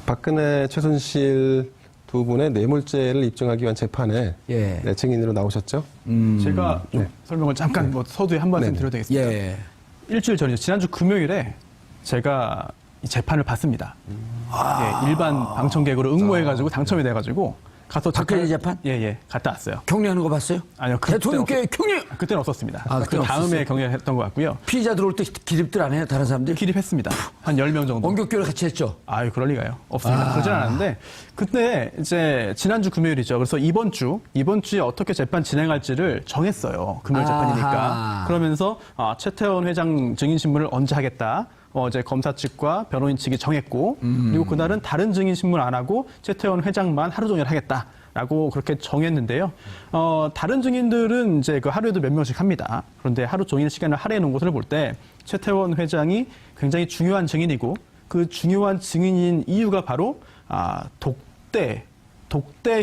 박근혜, 최순실 두 분의 뇌물죄를 입증하기 위한 재판에 예. 네, 증인으로 나오셨죠? 제가 좀 설명을 잠깐 뭐 서두에 한 말씀 드려도 되겠습니까? 예. 일주일 전이죠. 지난주 금요일에 제가 이 재판을 봤습니다. 예, 일반 방청객으로 응모해가지고 당첨이 돼가지고 가서 박근혜 재판? 예, 갔다 왔어요. 격리하는 거 봤어요? 아니요, 대통령께 격리! 그때는 없었습니다. 아, 그 그때는 다음에 없었어요? 경례했던 것 같고요. 피의자 들어올 때 기립들 안 해요? 다른 사람들? 기립했습니다. 한 10명 정도. 원격교를 같이 했죠? 아유, 그럴 리가요. 없습니다. 그러진 않았는데, 그때 이제 지난주 금요일이죠. 그래서 이번 주에 어떻게 재판 진행할지를 정했어요. 금요일 재판이니까. 그러면서 최태원 회장 증인 신문을 언제 하겠다. 이제 검사 측과 변호인 측이 정했고, 그리고 그날은 다른 증인 신문 안 하고 최태원 회장만 하루 종일 하겠다. 라고 그렇게 정했는데요. 다른 증인들은 이제 그 하루에도 몇 명씩 합니다. 그런데 하루 종일 시간을 할애해 놓은 것을 볼 때 최태원 회장이 굉장히 중요한 증인이고 그 중요한 증인인 이유가 바로 독대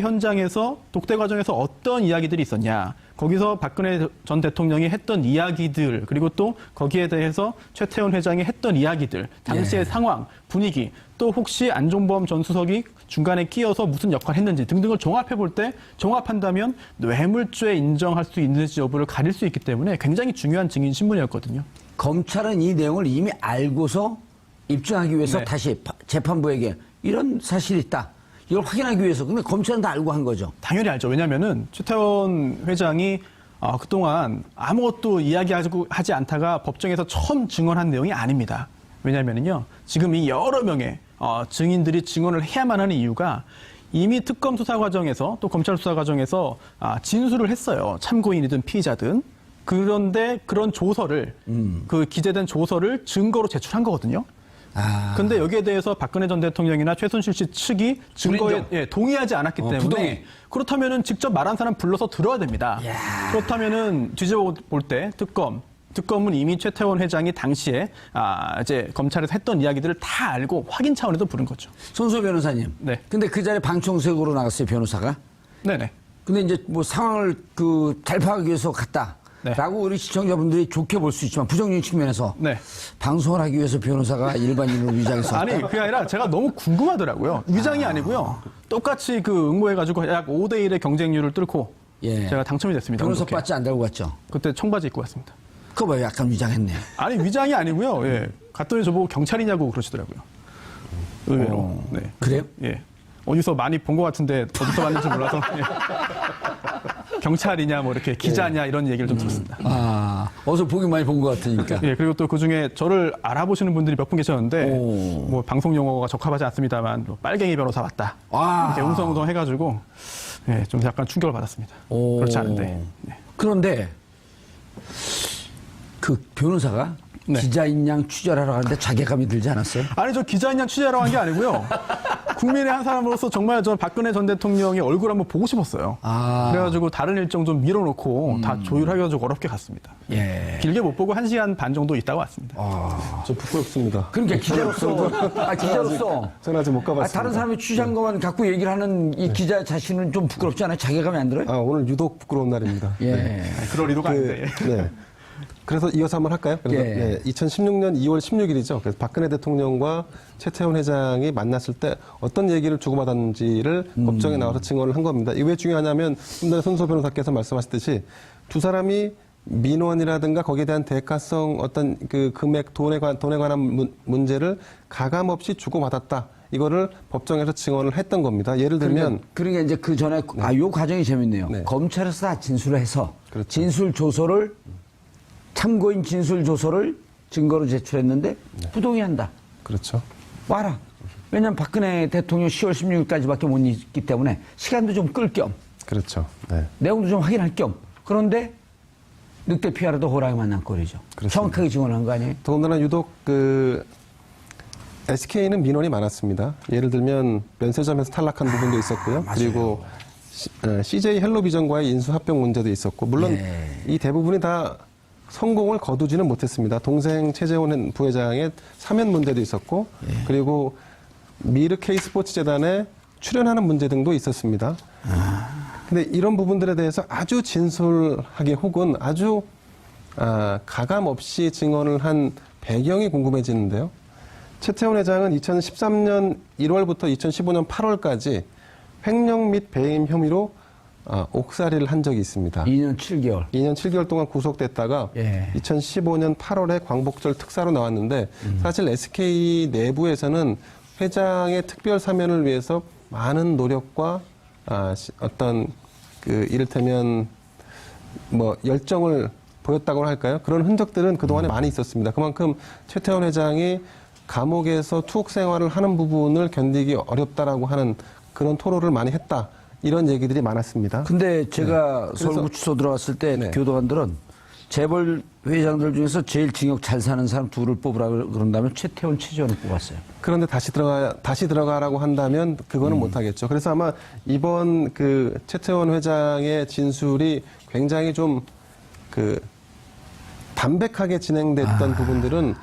현장에서 독대 과정에서 어떤 이야기들이 있었냐. 거기서 박근혜 전 대통령이 했던 이야기들 그리고 또 거기에 대해서 최태원 회장이 했던 이야기들 당시의 상황, 분위기 또 혹시 안종범 전 수석이 중간에 끼어서 무슨 역할을 했는지 등등을 종합한다면 뇌물죄 인정할 수 있는지 여부를 가릴 수 있기 때문에 굉장히 중요한 증인 신문이었거든요. 검찰은 이 내용을 이미 알고서 입증하기 위해서 네. 다시 재판부에게 이런 사실이 있다. 이걸 확인하기 위해서. 근데 검찰은 다 알고 한 거죠. 당연히 알죠. 왜냐하면은 최태원 회장이 그동안 아무것도 이야기하지 않다가 법정에서 처음 증언한 내용이 아닙니다. 왜냐하면요, 지금 이 여러 명의 증인들이 증언을 해야만 하는 이유가 이미 특검 수사 과정에서 또 검찰 수사 과정에서 진술을 했어요. 참고인이든 피의자든. 그런데 그런 조서를 그 기재된 조서를 증거로 제출한 거거든요. 근데 여기에 대해서 박근혜 전 대통령이나 최순실 씨 측이 증거에 동의하지 않았기 때문에 부동의. 그렇다면은 직접 말한 사람 불러서 들어야 됩니다. 그렇다면은 뒤집어 볼 때 특검은 이미 최태원 회장이 당시에 이제 검찰에서 했던 이야기들을 다 알고 확인 차원에서 부른 거죠. 손소 변호사님. 네. 근데 그 자리에 방청석으로 나갔어요, 변호사가. 네네. 근데 이제 뭐 상황을 잘 파악하기 위해서 갔다. 네. 라고 우리 시청자분들이 좋게 볼 수 있지만 부정적인 측면에서 네. 방송을 하기 위해서 변호사가 일반인으로 위장해서 아니, 그게 아니라 제가 너무 궁금하더라고요. 위장이 아니고요. 똑같이 그 응모해가지고 약 5대1의 경쟁률을 뚫고 제가 당첨이 됐습니다. 변호사 그렇게. 바지 안 달고 갔죠? 그때 청바지 입고 갔습니다. 그거 봐요, 약간 위장했네. 아니, 위장이 아니고요. 예. 갔더니 저보고 경찰이냐고 그러시더라고요. 의외로. 네. 그래요? 예. 어디서 많이 본 것 같은데 어디서 봤는지 몰라서. 예. 경찰이냐, 뭐 이렇게 기자냐 이런 얘기를 좀 들었습니다. 어서 보기 많이 본 것 같으니까. 예, 그리고 또 그 중에 저를 알아보시는 분들이 몇 분 계셨는데, 뭐 방송 용어가 적합하지 않습니다만, 뭐 빨갱이 변호사 왔다. 이렇게 웅성웅성 해가지고, 예, 좀 약간 충격을 받았습니다. 그렇지 않은데. 네. 그런데 그 변호사가 네. 기자인 양 취재하러 가는데 자괴감이 들지 않았어요? 아니, 저 기자인 양 취재하러 간 게 아니고요. 국민의 한 사람으로서 정말 저 박근혜 전 대통령의 얼굴 한번 보고 싶었어요. 그래가지고 다른 일정 좀 밀어놓고 다 조율해가지고 어렵게 갔습니다. 예. 길게 못 보고 1시간 반 정도 있다가 왔습니다. 저 부끄럽습니다. 그러니까 기자로서. 저는 아직 못 가봤습니다. 다른 사람이 취재한 것만 갖고 얘기를 하는 이 기자 자신은 좀 부끄럽지 않아요? 자괴감이 안 들어요? 오늘 유독 부끄러운 날입니다. 예. 그럴 의도가 아닌데. 네. 그래서 이어서 한번 할까요? 그래서 예. 2016년 2월 16일이죠. 그래서 박근혜 대통령과 최태원 회장이 만났을 때 어떤 얘기를 주고받았는지를 법정에 나와서 증언을 한 겁니다. 이게 왜 중요하냐면 좀 전에 손소 변호사께서 말씀하셨듯이 두 민원이라든가 거기에 대한 대가성 어떤 그 금액 돈에 관한 문제를 가감없이 주고받았다. 이거를 법정에서 증언을 했던 겁니다. 예를 들면 그러니까 이제 그 전에 요 과정이 재밌네요. 네. 검찰에서 다 진술을 해서 그렇죠. 진술 조서를 참고인 진술 조서를 증거로 제출했는데 부동의한다. 그렇죠. 와라. 왜냐하면 박근혜 대통령 10월 16일까지밖에 못 있기 때문에 시간도 좀 끌 겸 그렇죠. 네. 내용도 좀 확인할 겸 그런데 늑대 피하라도 호랑이 만난 꼴이죠. 그렇습니다. 정확하게 증언한 거 아니에요? 더군다나 유독 SK는 민원이 많았습니다. 예를 들면 면세점에서 탈락한 부분도 있었고요. 그리고 CJ 헬로비전과의 인수합병 문제도 있었고 물론 이 대부분이 다 성공을 거두지는 못했습니다. 동생 최재원 부회장의 사면 문제도 있었고 그리고 미르 K스포츠 재단에 출연하는 문제 등도 있었습니다. 근데 이런 부분들에 대해서 아주 진솔하게 혹은 아주 가감 없이 증언을 한 배경이 궁금해지는데요. 최태원 회장은 2013년 1월부터 2015년 8월까지 횡령 및 배임 혐의로 옥살이를 한 적이 있습니다. 2년 7개월. 2년 7개월 동안 구속됐다가 예. 2015년 8월에 광복절 특사로 나왔는데 사실 SK 내부에서는 회장의 특별 사면을 위해서 많은 노력과 어떤 그 이를테면 뭐 열정을 보였다고 할까요? 그런 흔적들은 그동안에 많이 있었습니다. 그만큼 최태원 회장이 감옥에서 투옥 생활을 하는 부분을 견디기 어렵다라고 하는 그런 토로를 많이 했다. 이런 얘기들이 많았습니다. 근데 제가 그래서- 서울구치소 들어갔을 때 네. 교도관들은 재벌 회장들 중에서 제일 징역 잘 사는 사람 둘을 뽑으라 그런다면 최태원, 최재원을 뽑았어요. 그런데 다시 들어가라고 한다면 그거는 못하겠죠. 그래서 아마 이번 그 최태원 회장의 진술이 굉장히 좀 그 담백하게 진행됐던 부분들은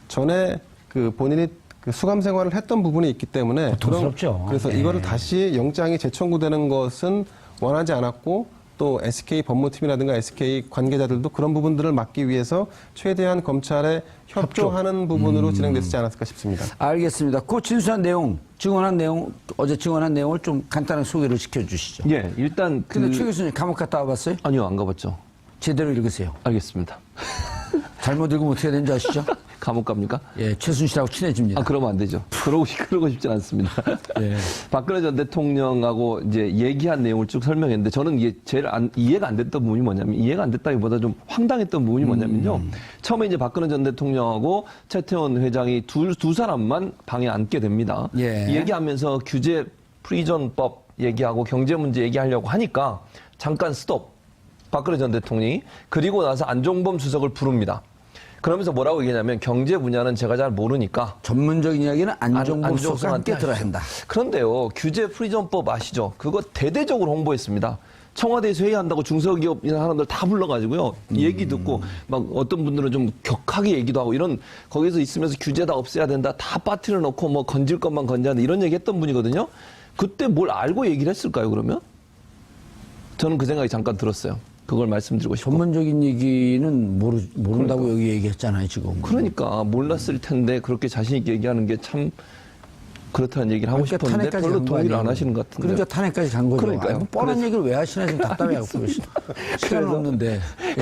전에 그 본인이 그 수감 생활을 했던 부분이 있기 때문에 고통스럽죠. 그래서 네. 이거를 다시 영장이 재청구되는 것은 원하지 않았고 또 SK 법무팀이라든가 SK 관계자들도 그런 부분들을 막기 위해서 최대한 검찰에 협조하는 부분으로 진행됐지 않았을까 싶습니다. 알겠습니다. 그 진술한 내용, 어제 증언한 내용을 좀 간단하게 소개를 시켜주시죠. 예, 일단 근데 최 교수님 감옥 갔다 와봤어요? 아니요, 안 가봤죠. 제대로 읽으세요. 알겠습니다. 잘못 읽으면 어떻게 되는지 아시죠? 감옥 갑니까? 예, 최순실하고 친해집니다. 아, 그러면 안 되죠. 그러고 싶진 않습니다. 예. 박근혜 전 대통령하고 이제 얘기한 내용을 쭉 설명했는데 저는 이게 제일 이해가 안 됐던 부분이 뭐냐면 이해가 안 됐다기보다 좀 황당했던 부분이 뭐냐면요. 처음에 이제 박근혜 전 대통령하고 최태원 회장이 두 사람만 방에 앉게 됩니다. 예. 얘기하면서 규제 프리전법 얘기하고 경제 문제 얘기하려고 하니까 잠깐 스톱. 박근혜 전 대통령이 그리고 나서 안종범 수석을 부릅니다. 그러면서 뭐라고 얘기하냐면 경제 분야는 제가 잘 모르니까 전문적인 이야기는 안종범 안종범 수석과 함께 수석한테 들어야 한다. 그런데요, 규제 프리전법 아시죠? 그거 대대적으로 홍보했습니다. 청와대에서 회의한다고 중소기업이나 사람들 다 불러가지고요. 얘기 듣고 막 어떤 분들은 좀 격하게 얘기도 하고 이런 거기서 있으면서 규제 다 없애야 된다. 다 빠트려 놓고 뭐 건질 것만 건져야 된다. 이런 얘기 했던 분이거든요. 그때 뭘 알고 얘기를 했을까요, 그러면? 저는 그 생각이 잠깐 들었어요. 그걸 말씀드리고 싶고. 전문적인 얘기는 모른다고 여기 얘기했잖아요, 지금. 그러니까 몰랐을 텐데 그렇게 자신 있게 얘기하는 게 참 그렇다는 얘기를 하고 그러니까 싶었는데 탄핵까지 별로 간 거 동의를 안 아니에요? 하시는 것 같은데. 그러니까 탄핵까지 간 거죠. 그러니까요. 뭐 뻔한 얘기를 왜 하시나 좀 답답해하고 시간은 없는데.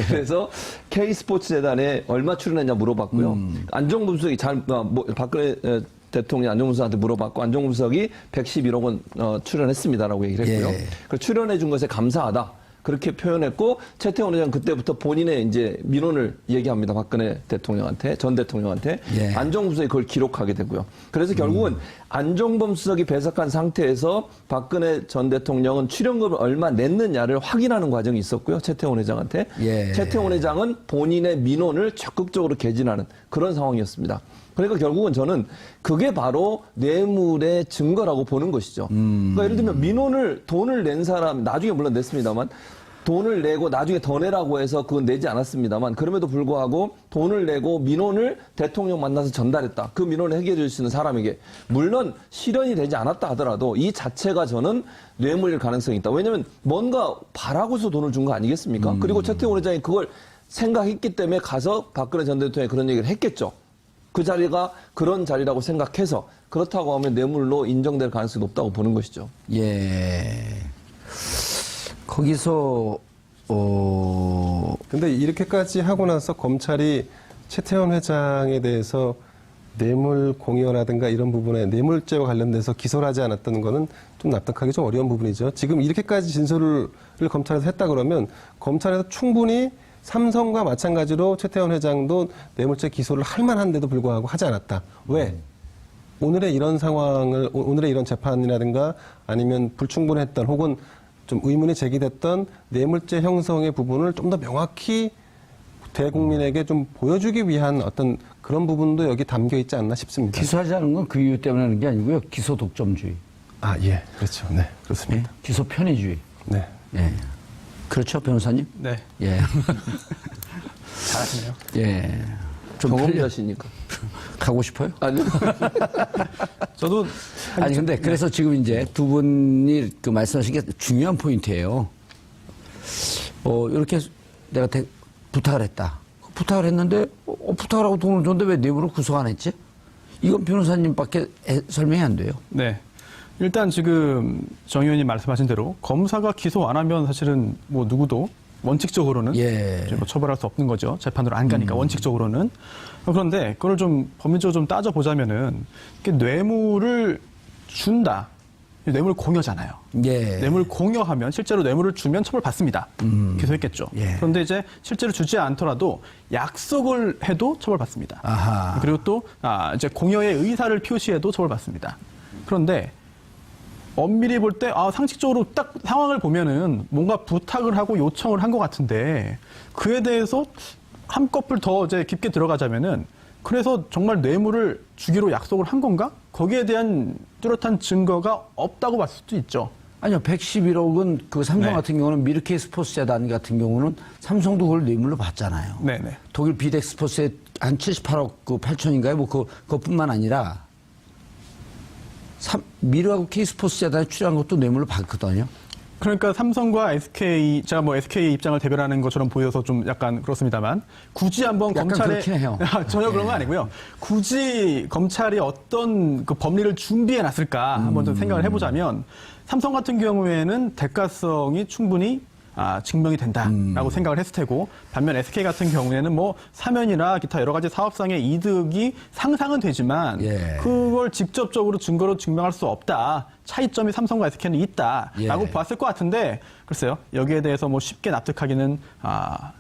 그래서 K스포츠재단에 얼마 출연했냐 물어봤고요. 안종범 수석이 박근혜 대통령이 안종범 수석한테 물어봤고 안종범 수석이 111억 원 출연했습니다라고 얘기를 했고요. 예. 그 출연해 준 것에 감사하다. 그렇게 표현했고 최태원 회장 그때부터 본인의 이제 민원을 얘기합니다. 박근혜 대통령한테 전 대통령한테 예. 안종범 수석이 그걸 기록하게 되고요. 그래서 결국은 안종범 수석이 배석한 상태에서 박근혜 전 대통령은 출연금을 얼마 냈느냐를 확인하는 과정이 있었고요. 최태원 회장한테. 예. 최태원 회장은 본인의 민원을 적극적으로 개진하는 그런 상황이었습니다. 그러니까 결국은 저는 그게 바로 뇌물의 증거라고 보는 것이죠. 그러니까 예를 들면 돈을 낸 사람, 나중에 물론 냈습니다만, 돈을 내고 나중에 더 내라고 해서 그건 내지 않았습니다만, 그럼에도 불구하고 돈을 내고 민원을 대통령 만나서 전달했다. 그 민원을 해결해 줄 수 있는 사람에게. 물론 실현이 되지 않았다 하더라도 이 자체가 저는 뇌물일 가능성이 있다. 왜냐하면 뭔가 바라고서 돈을 준 거 아니겠습니까? 그리고 최태원 회장이 그걸 생각했기 때문에 가서 박근혜 전 대통령이 그런 얘기를 했겠죠. 그 자리가 그런 자리라고 생각해서 그렇다고 하면 뇌물로 인정될 가능성이 높다고 보는 것이죠. 예. 거기서, 근데 이렇게까지 하고 나서 검찰이 최태원 회장에 대해서 뇌물 공여라든가 이런 부분에 뇌물죄와 관련돼서 기소를 하지 않았다는 거는 좀 납득하기 좀 어려운 부분이죠. 지금 이렇게까지 진술을 검찰에서 했다 그러면 검찰에서 충분히 삼성과 마찬가지로 최태원 회장도 뇌물죄 기소를 할 만한데도 불구하고 하지 않았다. 왜? 오늘의 이런 상황을, 오늘의 이런 재판이라든가 아니면 불충분했던 혹은 좀 의문이 제기됐던 뇌물죄 형성의 부분을 좀 더 명확히 대국민에게 좀 보여주기 위한 어떤 그런 부분도 여기 담겨 있지 않나 싶습니다. 기소하지 않은 건 그 이유 때문에 하는 게 아니고요. 기소 독점주의. 아, 예. 그렇죠. 네. 그렇습니다. 기소 편의주의. 네. 예. 그렇죠, 변호사님? 네. 예. 잘하시네요. 예. 좀 경험자시니까. 가고 싶어요? 아니요. 저도 아니, 근데 그래서 지금 이제 두 분이 그 말씀하신 게 중요한 포인트예요. 이렇게 내가 부탁을 했다. 부탁을 했는데, 부탁을 하고 돈을 줬는데 왜 뇌물을 구속 안 했지? 이건 변호사님밖에 설명이 안 돼요. 네. 일단 지금 정 의원님 말씀하신 대로 검사가 기소 안 하면 사실은 뭐 누구도 원칙적으로는 예. 이제 뭐 처벌할 수 없는 거죠. 재판으로 안 가니까 원칙적으로는. 그런데 그걸 좀 법률적으로 좀 따져보자면은 이게 뇌물을 준다. 뇌물 공여잖아요. 예. 뇌물 공여하면 실제로 뇌물을 주면 처벌받습니다. 기소했겠죠. 예. 그런데 이제 실제로 주지 않더라도 약속을 해도 처벌받습니다. 아하. 그리고 또 이제 공여의 의사를 표시해도 처벌받습니다. 그런데 엄밀히 볼 때 상식적으로 딱 상황을 보면은 뭔가 부탁을 하고 요청을 한 것 같은데 그에 대해서 한꺼풀 더 이제 깊게 들어가자면은 그래서 정말 뇌물을 주기로 약속을 한 건가? 거기에 대한 뚜렷한 증거가 없다고 봤을 수도 있죠. 아니요, 111억은 그 삼성 네. 같은 경우는 미르케이 스포츠 재단 같은 경우는 삼성도 그걸 뇌물로 받잖아요. 네네. 독일 비덱 스포츠에 한 78억 그 8천인가요? 뭐 그것뿐만 아니라 미르하고 K 스포츠 재단에 출연한 것도 뇌물로 받거든요. 그러니까 삼성과 SK, 제가 뭐 SK 입장을 대변하는 것처럼 보여서 좀 약간 그렇습니다만 굳이 한번 약간 검찰에 그렇긴 해요. 전혀 그런 거 아니고요. 굳이 검찰이 어떤 그 법리를 준비해 놨을까 한번 좀 생각을 해보자면 삼성 같은 경우에는 대가성이 충분히 증명이 된다라고 생각을 했을 테고 반면 SK 같은 경우에는 뭐 사면이나 기타 여러 가지 사업상의 이득이 상상은 되지만 예. 그걸 직접적으로 증거로 증명할 수 없다. 차이점이 삼성과 SK는 있다라고 예. 봤을 것 같은데 글쎄요 여기에 대해서 뭐 쉽게 납득하기는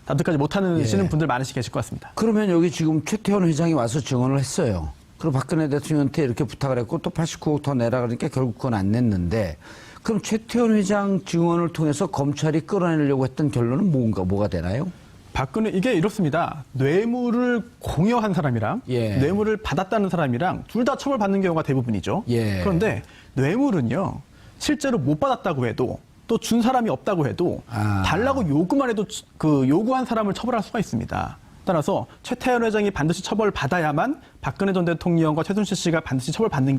납득하지 못하시는 예. 분들 많으시 계실 것 같습니다. 그러면 여기 지금 최태원 회장이 와서 증언을 했어요. 그리고 박근혜 대통령한테 이렇게 부탁을 했고 또 89억 더 내라 그러니까 결국 그건 안 냈는데 그럼 최태원 회장 증언을 통해서 검찰이 끌어내려고 했던 결론은 뭐가 되나요? 박근혜 이게 이렇습니다. 뇌물을 공여한 사람이랑 예. 뇌물을 받았다는 사람이랑 둘 다 처벌받는 경우가 대부분이죠. 예. 그런데 뇌물은요 실제로 못 받았다고 해도 또 준 사람이 없다고 해도 달라고 요구만 해도 그 요구한 사람을 처벌할 수가 있습니다. 따라서 최태원 회장이 반드시 처벌받아야만 박근혜 전 대통령과 최순실 씨가 반드시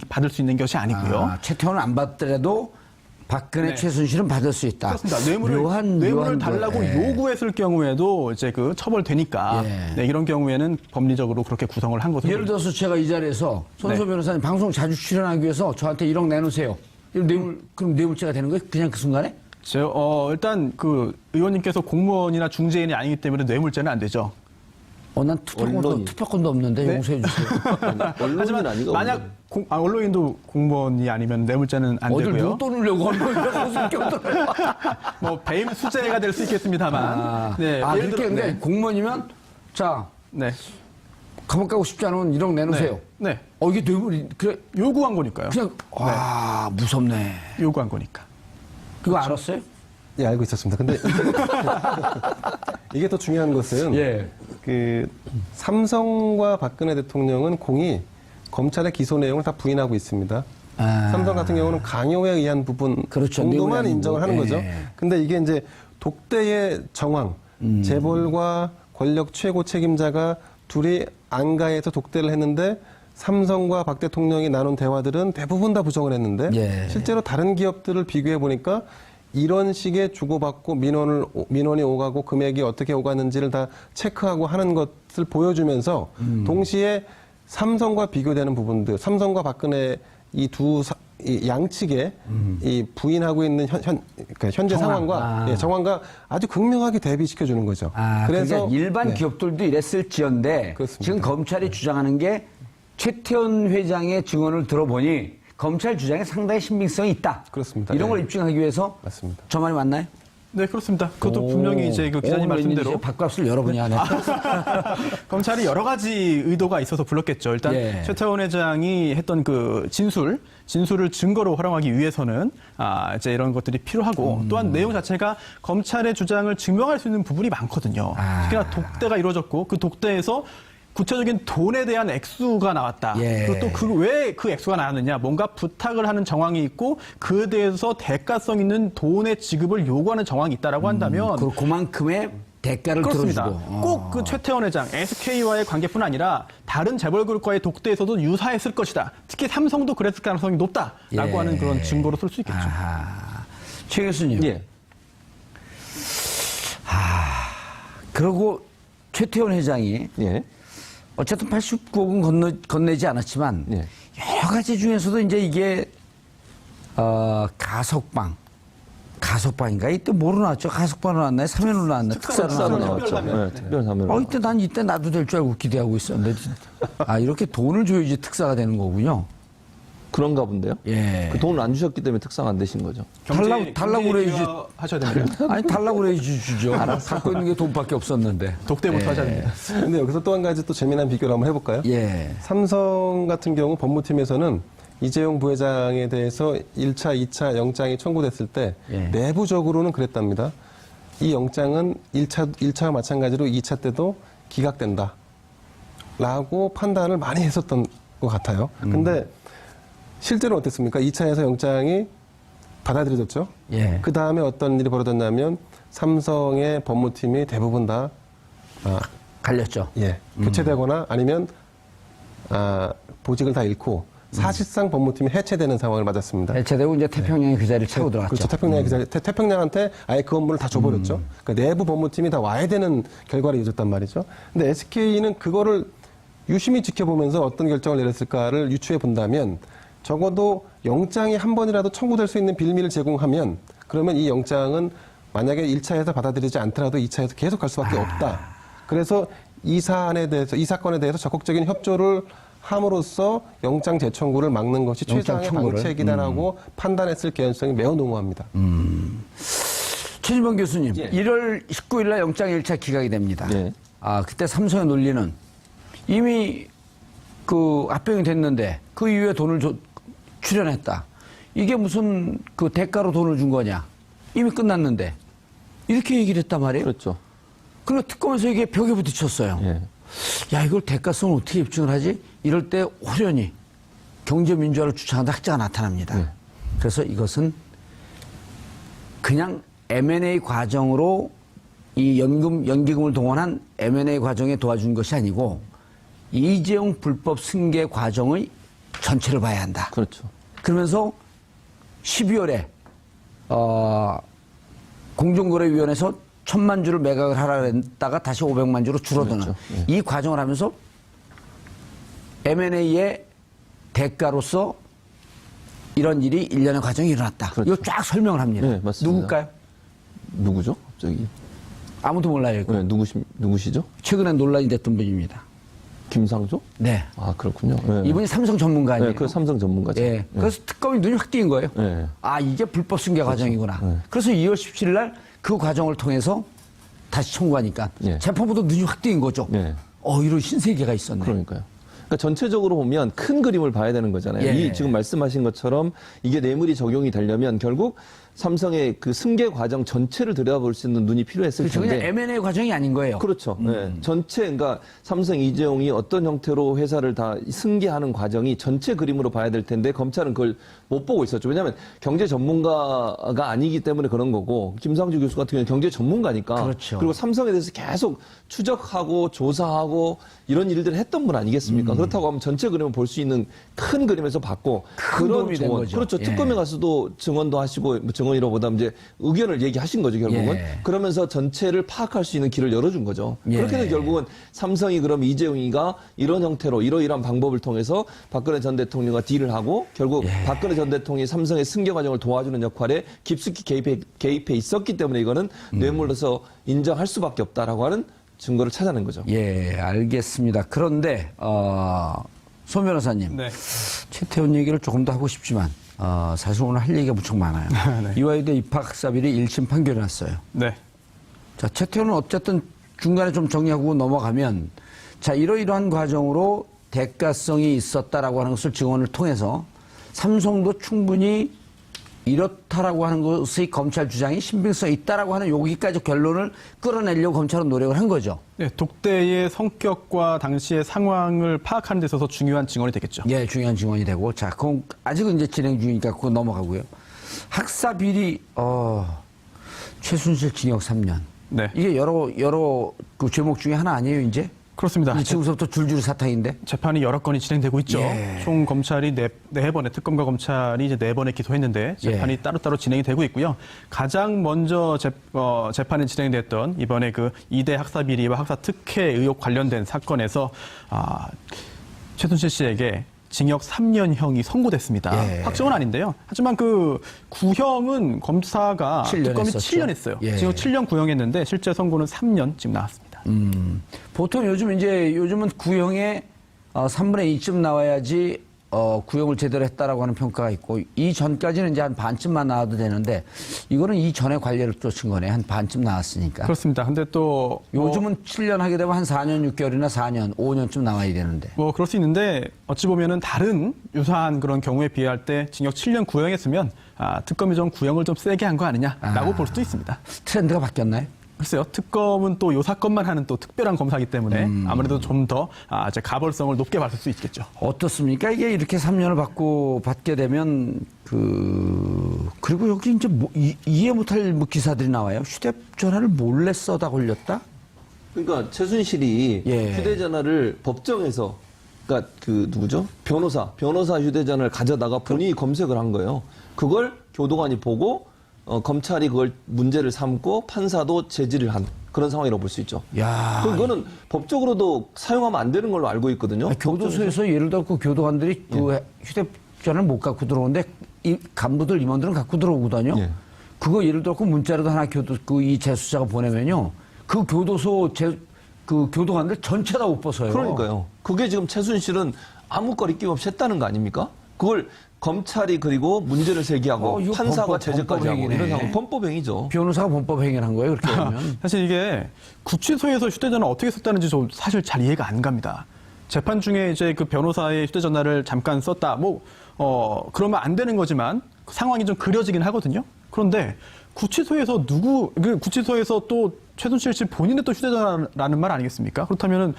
받을 수 있는 것이 아니고요. 최태원은 안 받더라도 박근혜, 네. 최순실은 받을 수 있다. 그렇습니다. 뇌물을 달라고 예. 요구했을 경우에도 이제 그 처벌되니까 예. 네, 이런 경우에는 법리적으로 그렇게 구성을 한 것으로 예를 들어서 제가 이 자리에서 손소 네. 변호사님 방송 자주 출연하기 위해서 저한테 1억 내놓으세요. 그럼 뇌물죄가 되는 거예요? 그냥 그 순간에? 일단 그 의원님께서 공무원이나 중재인이 아니기 때문에 뇌물죄는 안 되죠. 난 투표권도 없는데 네. 용서해 주세요. 언론은 하지만 아니고 만약 언론인도 공무원이 아니면 뇌물죄는 안 어딜 되고요. 누구 돈 내려고 언론이라고 성격도 뭐 배임 수재가 될 수 있겠습니다만. 네, 예를 그렇게 들어- 근데 공무원이면 자 네. 감옥 가고 싶지 않으면 1억 내놓으세요. 네. 이게 뇌물이 그래 요구한 거니까요. 그냥 무섭네. 요구한 거니까. 그거 알았어요? 예, 알고 있었습니다. 근데 이게 더 중요한 것은 예. 그 삼성과 박근혜 대통령은 공이 검찰의 기소 내용을 다 부인하고 있습니다. 삼성 같은 경우는 강요에 의한 부분 그렇죠. 정도만 내용이 인정을 하는 아니고. 거죠. 예. 근데 이게 이제 독대의 정황, 재벌과 권력 최고 책임자가 둘이 안가에서 독대를 했는데 삼성과 박 대통령이 나눈 대화들은 대부분 다 부정을 했는데 예. 실제로 다른 기업들을 비교해 보니까 이런 식의 주고받고 민원이 오가고 금액이 어떻게 오갔는지를 다 체크하고 하는 것을 보여주면서 동시에 삼성과 비교되는 부분들, 삼성과 박근혜 이 양측의 이 부인하고 있는 그러니까 현재 정황. 상황과 정황과 아주 극명하게 대비시켜 주는 거죠. 그래서 일반 네. 기업들도 이랬을지언데 그렇습니다. 지금 검찰이 주장하는 게 최태원 회장의 증언을 들어보니 검찰 주장에 상당히 신빙성이 있다. 그렇습니다. 이런 걸 네. 입증하기 위해서 맞습니다. 저 말이 맞나요? 네, 그렇습니다. 그것도 분명히 이제 그 기자님 말씀대로 밥값을 여러분이 하네. 검찰이 여러 가지 의도가 있어서 불렀겠죠. 일단 예. 최태원 회장이 했던 그 진술을 증거로 활용하기 위해서는 이제 이런 것들이 필요하고 또한 내용 자체가 검찰의 주장을 증명할 수 있는 부분이 많거든요. 특히나 독대가 이루어졌고 그 독대에서 구체적인 돈에 대한 액수가 나왔다. 예. 그리고 또 왜 그 액수가 나왔느냐. 뭔가 부탁을 하는 정황이 있고 그에 대해서 대가성 있는 돈의 지급을 요구하는 정황이 있다라고 한다면 그만큼의 대가를 그렇습니다. 들어주고. 꼭 그 최태원 회장, SK와의 관계뿐 아니라 다른 재벌그룹과의 독대에서도 유사했을 것이다. 특히 삼성도 그랬을 가능성이 높다라고 예. 하는 그런 증거로 쓸 수 있겠죠. 최 교수님. 예. 그리고 최태원 회장이 예. 어쨌든 89억은 건네지 않았지만 예. 여러 가지 중에서도 이제 이게 가석방인가? 이때 뭐로 나왔죠? 가석방으로 나왔나요? 3회로 나왔나요? 특사로 특사로 나왔나요? 나왔죠. 네, 특별 3회로. 이때 난 이때 나도 될 줄 알고 기대하고 있었는데 이렇게 돈을 줘야지 특사가 되는 거군요. 그런가 본데요. 예. 그 돈을 안 주셨기 때문에 특사가 안 되신 거죠. 달라고 그래야지. 하셔야 됩니다. 아니 달라고 그래야지 주죠. 갖고 있는 게 돈밖에 없었는데. 독대부터 하셔야 됩니다. 근데 여기서 또 한 가지 또 재미난 비교를 한번 해볼까요? 예. 삼성 같은 경우 법무팀에서는 이재용 부회장에 대해서 1차, 2차 영장이 청구됐을 때 예. 내부적으로는 그랬답니다. 이 영장은 1차와 마찬가지로 2차 때도 기각된다. 라고 판단을 많이 했었던 것 같아요. 근데 실제로 어땠습니까? 2차에서 영장이 받아들여졌죠. 예. 그 다음에 어떤 일이 벌어졌냐면 삼성의 법무팀이 대부분 다 갈렸죠. 교체되거나 아니면 보직을 다 잃고 사실상 법무팀이 해체되는 상황을 맞았습니다. 해체되고 이제 태평양의 그 자리를 채고 들어갔죠. 그렇죠. 태평양한테 아예 그 업무를 다 줘버렸죠. 그러니까 내부 법무팀이 다 와야 되는 결과를 이어졌단 말이죠. 근데 SK는 그거를 유심히 지켜보면서 어떤 결정을 내렸을까를 유추해 본다면 적어도 영장이 한 번이라도 청구될 수 있는 빌미를 제공하면 그러면 이 영장은 만약에 1차에서 받아들이지 않더라도 2차에서 계속 갈 수밖에 없다. 그래서 이 사건에 대해서 적극적인 협조를 함으로써 영장 재청구를 막는 것이 최상의 방책이다라고 판단했을 개연성이 매우 농후합니다. 최진범 교수님, 예. 1월 19일 날 영장 1차 기각이 됩니다. 예. 그때 삼성의 논리는 이미 그 합병이 됐는데 그 이후에 돈을 출연했다. 이게 무슨 그 대가로 돈을 준 거냐. 이미 끝났는데. 이렇게 얘기를 했단 말이에요. 그렇죠. 그리고 특검에서 이게 벽에 부딪혔어요. 예. 야, 이걸 대가성을 어떻게 입증을 하지? 이럴 때 호련히 경제민주화를 주창하는 학자가 나타납니다. 네. 그래서 이것은 그냥 M&A 과정으로 이 연기금을 동원한 M&A 과정에 도와준 것이 아니고 이재용 불법 승계 과정의 전체를 봐야 한다. 그렇죠. 그러면서 12월에 공정거래위원회에서 1,000만 주를 매각을 하라 했다가 다시 500만 주로 줄어드는 그렇죠. 예. 이 과정을 하면서 M&A의 대가로서 이런 일이 일련의 과정이 일어났다. 그렇죠. 이거 쫙 설명을 합니다. 네, 맞습니다. 누굴까요? 누구죠? 갑자기. 아무도 몰라요. 이거. 네, 누구시죠? 최근에 논란이 됐던 분입니다. 김상조? 네. 아, 그렇군요. 네. 이분이 삼성 전문가 아니에요? 네, 그 삼성 전문가죠. 예. 그래서 특검이 눈이 확 띄인 거예요. 네. 이게 불법 승계 과정이구나. 네. 그래서 2월 17일 날 그 과정을 통해서 다시 청구하니까 네. 재판부도 눈이 확 띄인 거죠. 네. 이런 신세계가 있었네. 그러니까요. 그러니까 전체적으로 보면 큰 그림을 봐야 되는 거잖아요. 예. 이 지금 말씀하신 것처럼 이게 뇌물이 적용이 되려면 결국 삼성의 그 승계 과정 전체를 들여다볼 수 있는 눈이 필요했을 그렇죠. 텐데. 그냥 M&A 과정이 아닌 거예요. 그렇죠. 네. 전체, 그러니까 삼성 이재용이 어떤 형태로 회사를 다 승계하는 과정이 전체 그림으로 봐야 될 텐데 검찰은 그걸 못 보고 있었죠. 왜냐하면 경제 전문가가 아니기 때문에 그런 거고 김상주 교수 같은 경우는 경제 전문가니까. 그렇죠. 그리고 삼성에 대해서 계속 추적하고 조사하고 이런 일들을 했던 분 아니겠습니까? 그렇다고 하면 전체 그림을 볼 수 있는 큰 그림에서 봤고 큰 도움이 된 거죠. 그렇죠. 예. 특검에 가서도 증언도 하시고 증언이라보다 이제 의견을 얘기하신 거죠, 결국은. 예. 그러면서 전체를 파악할 수 있는 길을 열어준 거죠. 예. 그렇게 해서 결국은 삼성이 그럼 이재용이가 이런 형태로 이러이러한 방법을 통해서 박근혜 전 대통령과 딜을 하고 결국 박근혜 전 대통령이 삼성의 승계 과정을 도와주는 역할에 깊숙이 개입해 있었기 때문에 이거는 뇌물로서 인정할 수밖에 없다라고 하는 증거를 찾아낸 거죠. 예, 알겠습니다. 그런데 소 변호사님, 네. 최태원 얘기를 조금 더 하고 싶지만 사실 오늘 할 얘기가 무척 많아요. 네. 이화여대 입학학사비리 1심 판결이 났어요. 네. 자, 최태원은 어쨌든 중간에 좀 정리하고 넘어가면 자, 이러이러한 과정으로 대가성이 있었다라고 하는 것을 증언을 통해서 삼성도 충분히 이렇다라고 하는 것의 검찰 주장이 신빙성이 있다라고 하는 여기까지 결론을 끌어내려고 검찰은 노력을 한 거죠. 네, 독대의 성격과 당시의 상황을 파악하는 데 있어서 중요한 증언이 되겠죠. 예, 중요한 증언이 되고. 자, 그건 아직은 이제 진행 중이니까 그거 넘어가고요. 학사 비리, 최순실 징역 3년. 네. 이게 여러 그 죄목 중에 하나 아니에요, 이제? 그렇습니다. 이 지금부터 줄줄이 사탕인데. 재판이 여러 건이 진행되고 있죠. 예. 총 검찰이 네 번의 특검과 검찰이 이제 4번에 기소했는데 재판이 예. 따로따로 진행이 되고 있고요. 가장 먼저 재판이 진행됐던 이번에 그 2대 학사 비리와 학사 특혜 의혹 관련된 사건에서 최순실 씨에게 징역 3년형이 선고됐습니다. 예. 확정은 아닌데요. 하지만 그 구형은 검사가 7년 특검이 했었죠. 7년 했어요. 예. 지금 7년 구형했는데 실제 선고는 3년 지금 나왔습니다. 보통 요즘은 구형의 3분의 2쯤 나와야지 구형을 제대로 했다라고 하는 평가가 있고, 이 전까지는 이제 한 반쯤만 나와도 되는데, 이거는 이 전에 관례를 쫓은 거네. 한 반쯤 나왔으니까. 그렇습니다. 근데 또 요즘은 7년 하게 되면 한 4년 6개월이나 4년, 5년쯤 나와야 되는데. 뭐 그럴 수 있는데 어찌 보면은 다른 유사한 그런 경우에 비할 때 징역 7년 구형했으면 특검이 좀 구형을 좀 세게 한 거 아니냐라고 볼 수도 있습니다. 트렌드가 바뀌었나요? 글쎄요, 특검은 또 요 사건만 하는 또 특별한 검사이기 때문에 아무래도 좀 더 이제 가벌성을 높게 받을 수 있겠죠. 어떻습니까? 이게 이렇게 3년을 받게 되면 그리고 여기 이제 이해 못할 기사들이 나와요. 휴대전화를 몰래 써다 걸렸다? 그러니까 최순실이 예. 휴대전화를 법정에서, 그러니까 그 누구죠? 변호사 휴대전화를 가져다가 본인이 검색을 한 거예요. 그걸 교도관이 보고 검찰이 그걸 문제를 삼고 판사도 제지를 한 그런 상황이라고 볼 수 있죠. 야. 그거는 법적으로도 사용하면 안 되는 걸로 알고 있거든요. 교도소에서 예를 들어 그 교도관들이 그 휴대전화를 못 갖고 들어오는데 이 간부들 임원들은 갖고 들어오거든요. 예. 그거 예를 들어 그 문자라도 하나 이 재수자가 보내면요. 그 교도소 그 교도관들 전체 다 못 벗어요. 그러니까요. 그게 지금 최순실은 아무 거리 끼 없이 했다는 거 아닙니까? 그걸 검찰이 그리고 문제를 제기하고 이거 판사가 제재까지 하고 범법행위네. 이런 상황 범법행위죠. 변호사가 범법 행위를 한 거예요. 그렇게 하면. 사실 이게 구치소에서 휴대전화 어떻게 썼다는지 좀 사실 잘 이해가 안 갑니다. 재판 중에 이제 그 변호사의 휴대전화를 잠깐 썼다. 그러면 안 되는 거지만 상황이 좀 그려지긴 하거든요. 그런데 구치소에서 구치소에서 또 최순실 씨 본인의 또 휴대전화라는 말 아니겠습니까? 그렇다면은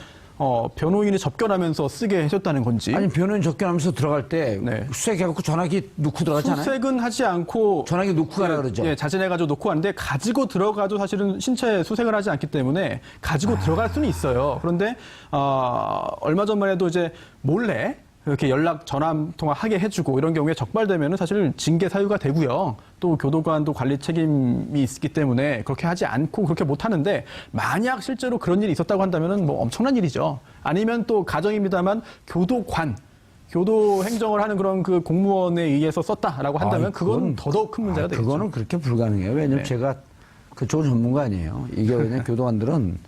변호인이 접견하면서 쓰게 해줬다는 건지. 아니 변호인 접견하면서 들어갈 때 네. 수색해갖고 전화기 놓고 들어가잖아요. 수색은 하지 않고 전화기 놓고 가라 그러죠. 예, 자진해가지고 놓고 가는데 가지고 들어가도 사실은 신체 수색을 하지 않기 때문에 가지고 들어갈 수는 있어요. 그런데 얼마 전만 해도 이제 몰래 이렇게 연락 전화 통화 하게 해주고 이런 경우에 적발되면은 사실 징계 사유가 되고요. 또 교도관도 관리 책임이 있기 때문에 그렇게 하지 않고 그렇게 못 하는데 만약 실제로 그런 일이 있었다고 한다면은 뭐 엄청난 일이죠. 아니면 또 가정입니다만 교도 행정을 하는 그런 그 공무원에 의해서 썼다라고 한다면 그건 더더욱 큰 문제가 되겠죠. 그거는 그렇게 불가능해요. 왜냐면 네. 제가 그쪽 전문가 아니에요. 이게 왜냐면 교도관들은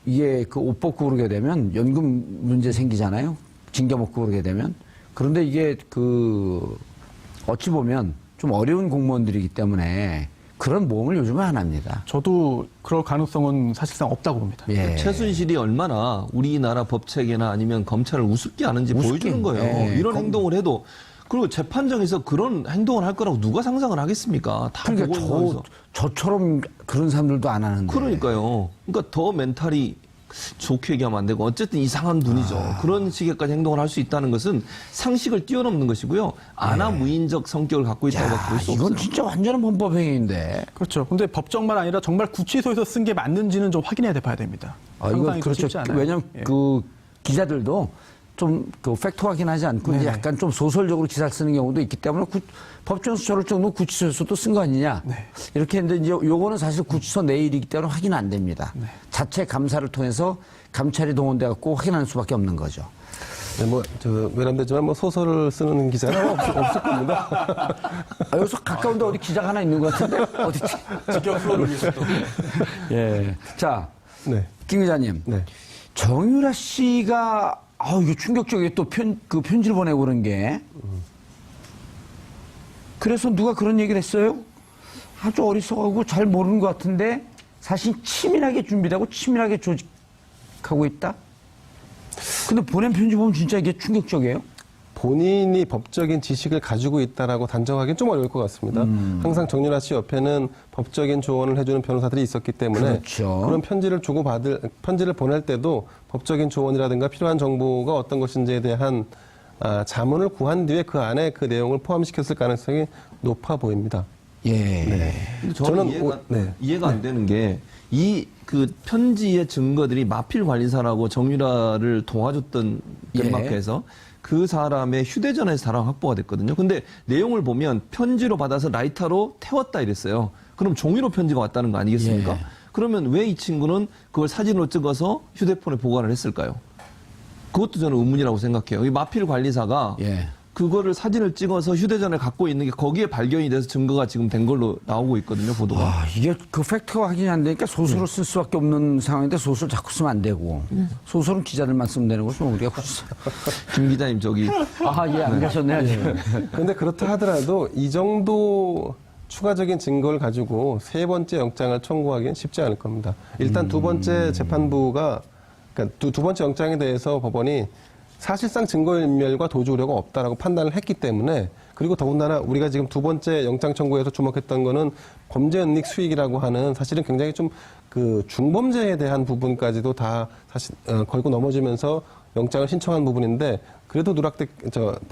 이게 그 옷 벗고 그러게 되면 연금 문제 생기잖아요. 징계 먹고 그러게 되면. 그런데 이게 어찌 보면 좀 어려운 공무원들이기 때문에 그런 모험을 요즘은 안 합니다. 저도 그럴 가능성은 사실상 없다고 봅니다. 예. 최순실이 얼마나 우리나라 법체계나 아니면 검찰을 우습게 하는지 보여주는 거예요. 예. 이런 행동을 해도 그리고 재판정에서 그런 행동을 할 거라고 누가 상상을 하겠습니까? 다 보고 있는 거에서. 저처럼 그런 사람들도 안 하는데. 그러니까요. 그러니까 더 멘탈이 좋게 얘기하면 안 되고 어쨌든 이상한 분이죠. 그런 식의까지 행동을 할 수 있다는 것은 상식을 뛰어넘는 것이고요. 아나무인적 성격을 갖고 있다고 볼 수 없어요. 이건 진짜 완전한 범법행위인데. 그렇죠. 근데 법정만 아니라 정말 구치소에서 쓴 게 맞는지는 좀 확인해야 봐야 됩니다. 이거 상당히 좀 그렇죠. 쉽지 않아요. 왜냐면 예. 그 기자들도 좀 팩트 확인하지 않고 이제 약간 좀 소설적으로 기사를 쓰는 경우도 있기 때문에 법정에서 저럴 정도 구치소에서도 쓴 거 아니냐. 네. 이렇게 했는데 이제 요거는 사실 구치소 내일이기 때문에 확인 안 됩니다. 자체 감사를 통해서 감찰이 동원돼 갖고 확인하는 수밖에 없는 거죠. 네, 외람되지만 소설을 쓰는 기자는 없을 겁니다. 여기서 가까운데 어디 기자가 하나 있는 것 같은데 어디 직격 플로를 위해서 또. 예. 자, 네. 김 기자님. 네. 정유라 씨가 이거 충격적이게 또 편지를 보내고 그런 게. 그래서 누가 그런 얘기를 했어요? 아주 어리석하고 잘 모르는 것 같은데 사실 치밀하게 준비하고 치밀하게 조직하고 있다? 근데 보낸 편지 보면 진짜 이게 충격적이에요? 본인이 법적인 지식을 가지고 있다라고 단정하기는 좀 어려울 것 같습니다. 항상 정유라 씨 옆에는 법적인 조언을 해주는 변호사들이 있었기 때문에 그렇죠. 그런 편지를 편지를 보낼 때도 법적인 조언이라든가 필요한 정보가 어떤 것인지에 대한 자문을 구한 뒤에 그 안에 그 내용을 포함시켰을 가능성이 높아 보입니다. 예. 근데 저는 이해가 안 되는 게 이 그 편지의 증거들이 마필 관리사라고 정유라를 도와줬던 덴마크에서 그 사람의 휴대전화에서 사람 확보가 됐거든요. 근데 내용을 보면 편지로 받아서 라이터로 태웠다 이랬어요. 그럼 종이로 편지가 왔다는 거 아니겠습니까? 예. 그러면 왜 이 친구는 그걸 사진으로 찍어서 휴대폰에 보관을 했을까요? 그것도 저는 의문이라고 생각해요. 이 마필 관리사가 예. 그거를 사진을 찍어서 휴대전화를 갖고 있는 게 거기에 발견이 돼서 증거가 지금 된 걸로 나오고 있거든요, 보도가. 와, 이게 그 팩트가 확인이 안 되니까 소설을 쓸 수밖에 없는 상황인데 소설 자꾸 쓰면 안 되고 소설은 기자들만 쓰면 되는 거죠. 우리가 굳이. 김 기자님 저기 아, 예, 안 가셨네요, 지금. 그런데 그렇다 하더라도 이 정도 추가적인 증거를 가지고 세 번째 영장을 청구하기는 쉽지 않을 겁니다. 일단 두 번째 재판부가 그러니까 두 번째 영장에 대해서 법원이 사실상 증거인멸과 도주 우려가 없다라고 판단을 했기 때문에 그리고 더군다나 우리가 지금 두 번째 영장 청구에서 주목했던 거는 범죄 은닉 수익이라고 하는 사실은 굉장히 좀 그 중범죄에 대한 부분까지도 다 사실 걸고 넘어지면서 영장을 신청한 부분인데 그래도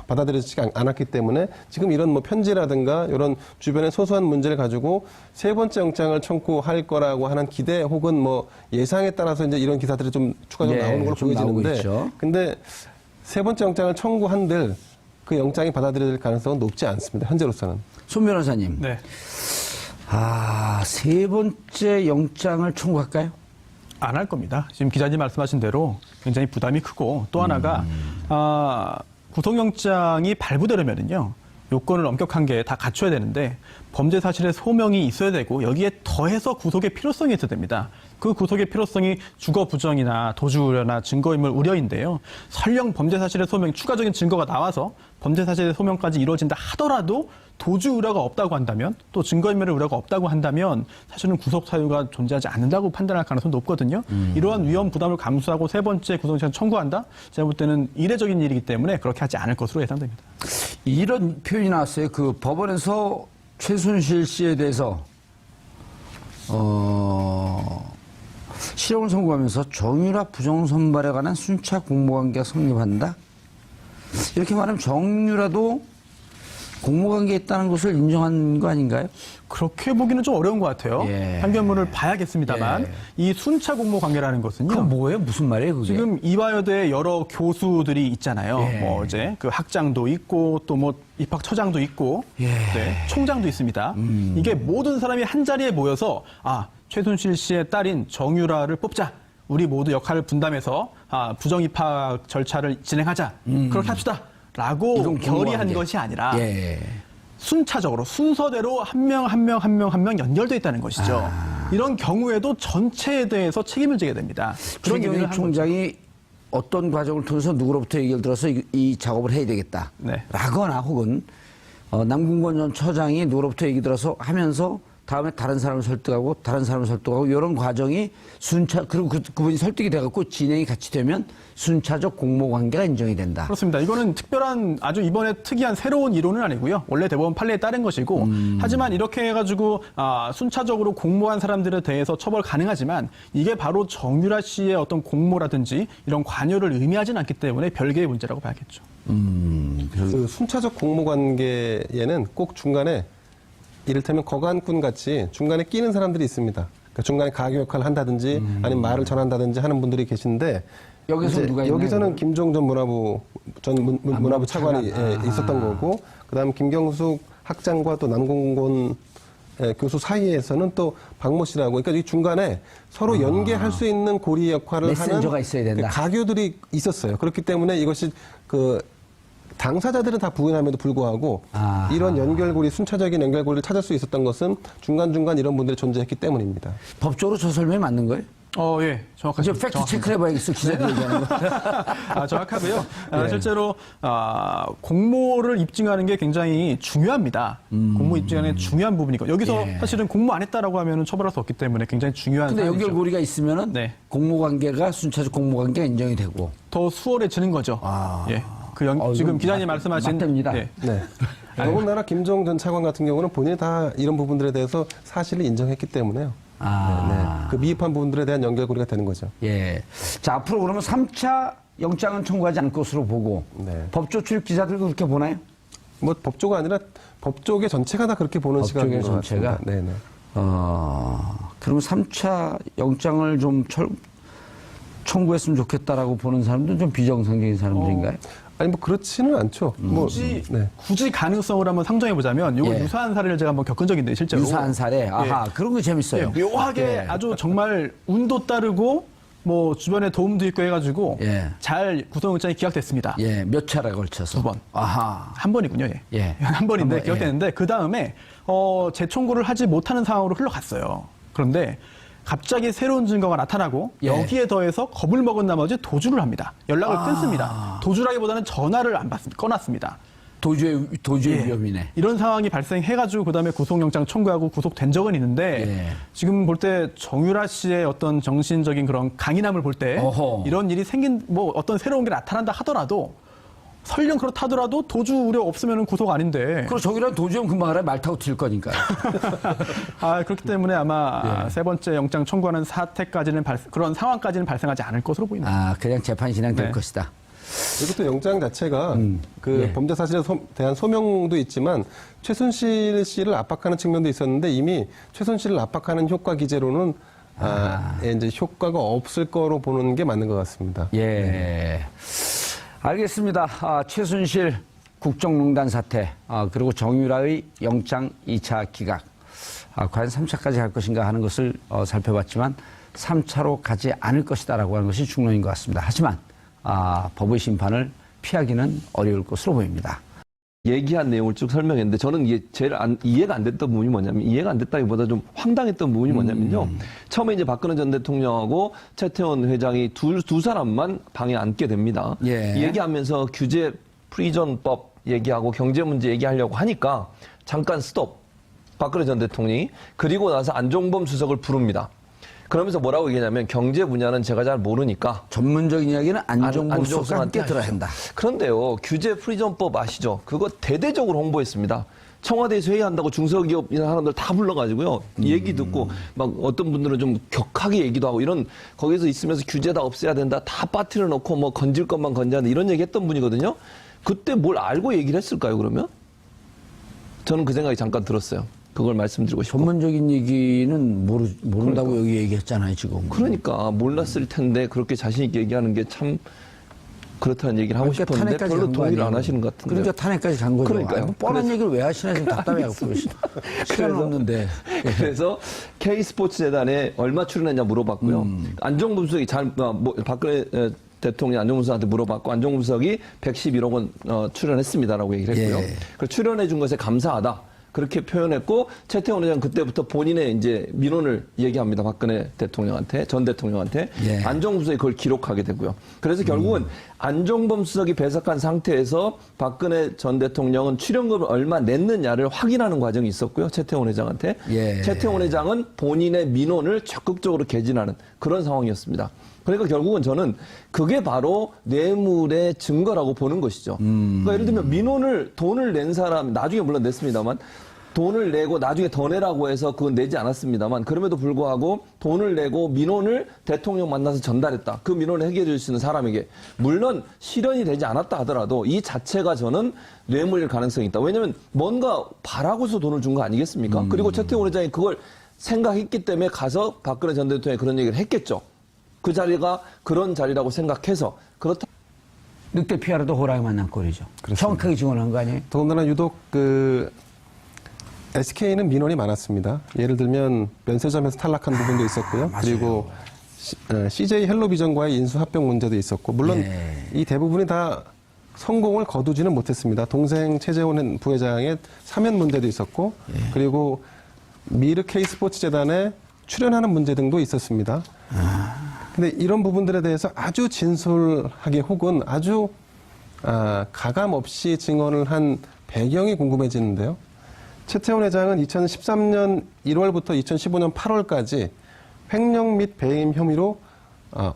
받아들여지지 않았기 때문에 지금 이런 뭐 편지라든가 이런 주변의 소소한 문제를 가지고 세 번째 영장을 청구할 거라고 하는 기대 혹은 뭐 예상에 따라서 이제 이런 기사들이 좀 추가적으로 네, 나오는 걸로 좀 나오고 보여지는데 있죠. 근데 세 번째 영장을 청구한들 그 영장이 받아들여질 가능성은 높지 않습니다. 현재로서는. 손 변호사님. 네. 아, 세 번째 영장을 청구할까요? 안 할 겁니다. 지금 기자님 말씀하신 대로 굉장히 부담이 크고 또 하나가 구속영장이 발부되려면은요 요건을 엄격한 게 다 갖춰야 되는데 범죄 사실의 소명이 있어야 되고 여기에 더해서 구속의 필요성이 있어야 됩니다. 그 구속의 필요성이 주거 부정이나 도주 우려나 증거인멸 우려인데요. 설령 범죄 사실의 소명, 추가적인 증거가 나와서 범죄 사실의 소명까지 이루어진다 하더라도 도주 우려가 없다고 한다면 또 증거인멸 우려가 없다고 한다면 사실은 구속 사유가 존재하지 않는다고 판단할 가능성이 높거든요. 이러한 위험 부담을 감수하고 세 번째 구속영장 청구한다? 제가 볼 때는 이례적인 일이기 때문에 그렇게 하지 않을 것으로 예상됩니다. 이런 표현이 나왔어요. 그 법원에서 최순실 씨에 대해서 실형을 선고하면서 정유라 부정선발에 관한 순차 공모관계가 성립한다. 이렇게 말하면 정유라도 공모관계에 있다는 것을 인정한 거 아닌가요? 그렇게 보기는 좀 어려운 것 같아요. 예. 판결문을 봐야겠습니다만 예. 이 순차 공모 관계라는 것은요. 그건 뭐예요? 무슨 말이에요, 그게? 지금 이화여대 여러 교수들이 있잖아요. 예. 뭐 이제 그 학장도 있고 또 뭐 입학처장도 있고 예. 네, 총장도 있습니다. 이게 모든 사람이 한 자리에 모여서 최순실 씨의 딸인 정유라를 뽑자. 우리 모두 역할을 분담해서 부정 입학 절차를 진행하자. 그렇게 합시다. 라고 이건 결의한 공모관계. 것이 아니라 예. 순차적으로 순서대로 한 명 연결돼 있다는 것이죠. 이런 경우에도 전체에 대해서 책임을 지게 됩니다. 그런 최경희 얘기를 한 총장이 어떤 과정을 통해서 누구로부터 얘기를 들어서 이 작업을 해야 되겠다. 네. 라거나 혹은 남궁건 전 처장이 누구로부터 얘기 들어서 하면서 다음에 다른 사람을 설득하고 다른 사람을 설득하고 이런 과정이 그리고 그분이 설득이 돼갖고 진행이 같이 되면 순차적 공모관계가 인정이 된다. 그렇습니다. 이거는 특별한 아주 이번에 특이한 새로운 이론은 아니고요. 원래 대법원 판례에 따른 것이고 하지만 이렇게 해가지고 순차적으로 공모한 사람들에 대해서 처벌 가능하지만 이게 바로 정유라 씨의 어떤 공모라든지 이런 관여를 의미하지는 않기 때문에 별개의 문제라고 봐야겠죠. 그 순차적 공모 관계에는 꼭 중간에 이를테면 거간꾼 같이 중간에 끼는 사람들이 있습니다. 그러니까 중간에 가교 역할을 한다든지 아니면 말을 전한다든지 하는 분들이 계신데 여기서 이제 누가 있나요? 여기서는 김종 전 문화부 차관이 있었던 거고 그다음 김경숙 학장과 또 남궁곤 교수 사이에서는 또 박모 씨라고 그러니까 이 중간에 서로 연계할 수 있는 고리 역할을 메신저가 하는 있어야 된다. 가교들이 있었어요. 그렇기 때문에 이것이 당사자들은 다 부인함에도 불구하고 이런 연결고리, 순차적인 연결고리를 찾을 수 있었던 것은 중간중간 이런 분들이 존재했기 때문입니다. 법적으로 저 설명이 맞는 거예요? 예, 정확하죠. 이제 팩트 체크를 해봐야겠어, 기자들이 얘기하는 거. 정확하고요. 예. 실제로 공모를 입증하는 게 굉장히 중요합니다. 공모 입증하는 중요한 부분이고 여기서 예. 사실은 공모 안 했다라고 하면 처벌할 수 없기 때문에 굉장히 중요한 근데 사안이죠. 연결고리가 있으면은 네. 공모관계가 순차적 공모관계가 인정이 되고. 더 수월해지는 거죠. 예. 지금 이건 기자님 말씀하신 맞답니다. 네. 네. 더군다나 김종 전 차관 같은 경우는 본인이 다 이런 부분들에 대해서 사실을 인정했기 때문에요. 그 미흡한 부분들에 대한 연결고리가 되는 거죠. 예. 자, 앞으로 그러면 3차 영장은 청구하지 않을 것으로 보고 네. 법조 출입 기자들도 그렇게 보나요? 뭐 법조가 아니라 법조계 전체가 다 그렇게 보는 법조계 시각인 것 전체가? 같습니다. 네네. 그러면 3차 영장을 좀 청구했으면 좋겠다라고 보는 사람들은 좀 비정상적인 사람들인가요? 아니 뭐 그렇지는 않죠. 굳이 가능성을 한번 상정해 보자면 요거 예. 유사한 사례를 제가 한번 겪은 적이 있는데 실제로 유사한 사례. 아하, 그런 거 재밌어요. 예, 묘하게 예. 아주 정말 운도 따르고 뭐 주변에 도움도 있고 해가지고 예. 잘 구속영장이 기각됐습니다. 예, 몇 차례 걸쳐서. 2번. 아하. 한 번이군요. 예. 예. 한 번인데 한 번, 기각됐는데 그 다음에 재청구를 하지 못하는 상황으로 흘러갔어요. 그런데 갑자기 새로운 증거가 나타나고 예. 여기에 더해서 겁을 먹은 나머지 도주를 합니다. 연락을 끊습니다. 도주라기보다는 전화를 안 받습니다. 꺼놨습니다. 도주의 예. 위험이네. 이런 상황이 발생해가지고 그다음에 구속영장 청구하고 구속된 적은 있는데 예. 지금 볼 때 정유라 씨의 어떤 정신적인 그런 강인함을 볼 때 어허. 이런 일이 생긴 뭐 어떤 새로운 게 나타난다 하더라도 설령 그렇다더라도 도주 우려 없으면 구속 아닌데 그럼 저기랑 도주형 금방 알아 말 타고 튈 거니까요. 그렇기 때문에 아마 예. 세 번째 영장 청구하는 사태까지는 그런 상황까지는 발생하지 않을 것으로 보입니다. 그냥 재판 진행될 네. 것이다. 이것도 영장 자체가 그 예. 범죄 사실에 대한 소명도 있지만 최순실 씨를 압박하는 측면도 있었는데 이미 최순실을 압박하는 효과 기제로는 이제 효과가 없을 거로 보는 게 맞는 것 같습니다. 예. 알겠습니다. 최순실 국정농단 사태, 그리고 정유라의 영장 2차 기각. 과연 3차까지 갈 것인가 하는 것을 살펴봤지만 3차로 가지 않을 것이다라고 하는 것이 중론인 것 같습니다. 하지만 법의 심판을 피하기는 어려울 것으로 보입니다. 얘기한 내용을 쭉 설명했는데 저는 이게 제일 이해가 안 됐던 부분이 뭐냐면 이해가 안 됐다기보다 좀 황당했던 부분이 뭐냐면요. 처음에 이제 박근혜 전 대통령하고 최태원 회장이 두 사람만 방에 앉게 됩니다. 예. 얘기하면서 규제 프리전법 얘기하고 경제 문제 얘기하려고 하니까 잠깐 스톱. 박근혜 전 대통령이 그리고 나서 안종범 수석을 부릅니다. 그러면서 뭐라고 얘기하냐면 경제 분야는 제가 잘 모르니까 전문적인 이야기는 안종범 수석과 함께 하시죠. 들어야 한다. 그런데요, 규제 프리전법 아시죠? 그거 대대적으로 홍보했습니다. 청와대에서 회의한다고 중소기업이나 사람들 다 불러가지고요. 얘기 듣고 막 어떤 분들은 좀 격하게 얘기도 하고 이런 거기서 있으면서 규제 다 없애야 된다. 다 빠트려 놓고 뭐 건질 것만 건져야 된다. 이런 얘기 했던 분이거든요. 그때 뭘 알고 얘기를 했을까요, 그러면? 저는 그 생각이 잠깐 들었어요. 그걸 말씀드리고 싶고. 전문적인 얘기는 모른다고 여기 얘기했잖아요, 지금. 그러니까 몰랐을 텐데 그렇게 자신 있게 얘기하는 게 참 그렇다는 얘기를 하고 그러니까 싶었는데 탄핵까지 별로 간 거 동의를 안 아니에요? 하시는 것 같은데. 그러니까 탄핵까지 간 거죠. 그러니까요. 뭐 뻔한 얘기를 왜 하시나 좀 답답해갖고 시간 없는데. 그래서 K스포츠재단에 얼마 출연했냐 물어봤고요. 안종범 수석이 박근혜 대통령 안종범 수석한테 물어봤고 안종범 수석이 111억 원 출연했습니다라고 얘기를 했고요. 예. 그 출연해 준 것에 감사하다. 그렇게 표현했고 최태원 회장 그때부터 본인의 이제 민원을 얘기합니다. 박근혜 대통령한테 전 대통령한테 예. 안종범 수석이 그걸 기록하게 되고요. 그래서 결국은 안종범 수석이 배석한 상태에서 박근혜 전 대통령은 출연금을 얼마 냈느냐를 확인하는 과정이 있었고요. 최태원 회장한테. 예. 최태원 회장은 본인의 민원을 적극적으로 개진하는 그런 상황이었습니다. 그러니까 결국은 저는 그게 바로 뇌물의 증거라고 보는 것이죠. 그러니까 예를 들면 민원을 돈을 낸 사람 나중에 물론 냈습니다만 돈을 내고 나중에 더 내라고 해서 그건 내지 않았습니다만 그럼에도 불구하고 돈을 내고 민원을 대통령 만나서 전달했다. 그 민원을 해결해 줄 수 있는 사람에게 물론 실현이 되지 않았다 하더라도 이 자체가 저는 뇌물일 가능성이 있다. 왜냐하면 뭔가 바라고서 돈을 준 거 아니겠습니까? 그리고 최태원 회장이 그걸 생각했기 때문에 가서 박근혜 전 대통령이 그런 얘기를 했겠죠. 그 자리가 그런 자리라고 생각해서 그렇다. 늑대 피하려도 호랑이 만난 꼴이죠. 정확하게 증언한 거 아니에요? 더군다나 유독 SK는 민원이 많았습니다. 예를 들면 면세점에서 탈락한 부분도 있었고요. 그리고 CJ 헬로비전과의 인수 합병 문제도 있었고 물론 이 대부분이 다 성공을 거두지는 못했습니다. 동생 최재원 부회장의 사면 문제도 있었고 그리고 미르 K스포츠 재단에 출연하는 문제 등도 있었습니다. 근데 이런 부분들에 대해서 아주 진솔하게 혹은 아주 가감 없이 증언을 한 배경이 궁금해지는데요. 최태원 회장은 2013년 1월부터 2015년 8월까지 횡령 및 배임 혐의로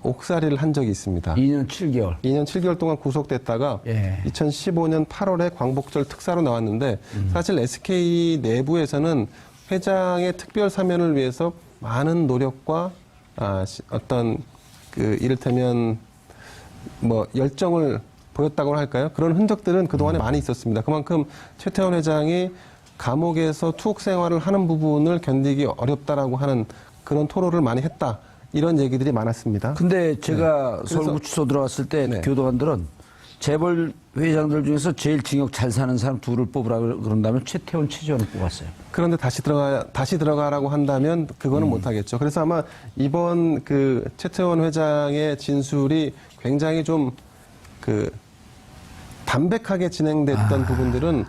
옥살이를 한 적이 있습니다. 2년 7개월. 2년 7개월 동안 구속됐다가 2015년 8월에 광복절 특사로 나왔는데 사실 SK 내부에서는 회장의 특별 사면을 위해서 많은 노력과 어떤 이를테면 뭐 열정을 보였다고 할까요? 그런 흔적들은 그동안에 많이 있었습니다. 그만큼 최태원 회장이 감옥에서 투옥 생활을 하는 부분을 견디기 어렵다라고 하는 그런 토로를 많이 했다. 이런 얘기들이 많았습니다. 근데 제가 서울구치소 들어갔을 때 네. 교도관들은 재벌 회장들 중에서 제일 징역 잘 사는 사람 둘을 뽑으라 그런다면 최태원, 최재원을 뽑았어요. 그런데 다시 들어가라고 한다면 그거는 못하겠죠. 그래서 아마 이번 그 최태원 회장의 진술이 굉장히 좀 그 담백하게 진행됐던 부분들은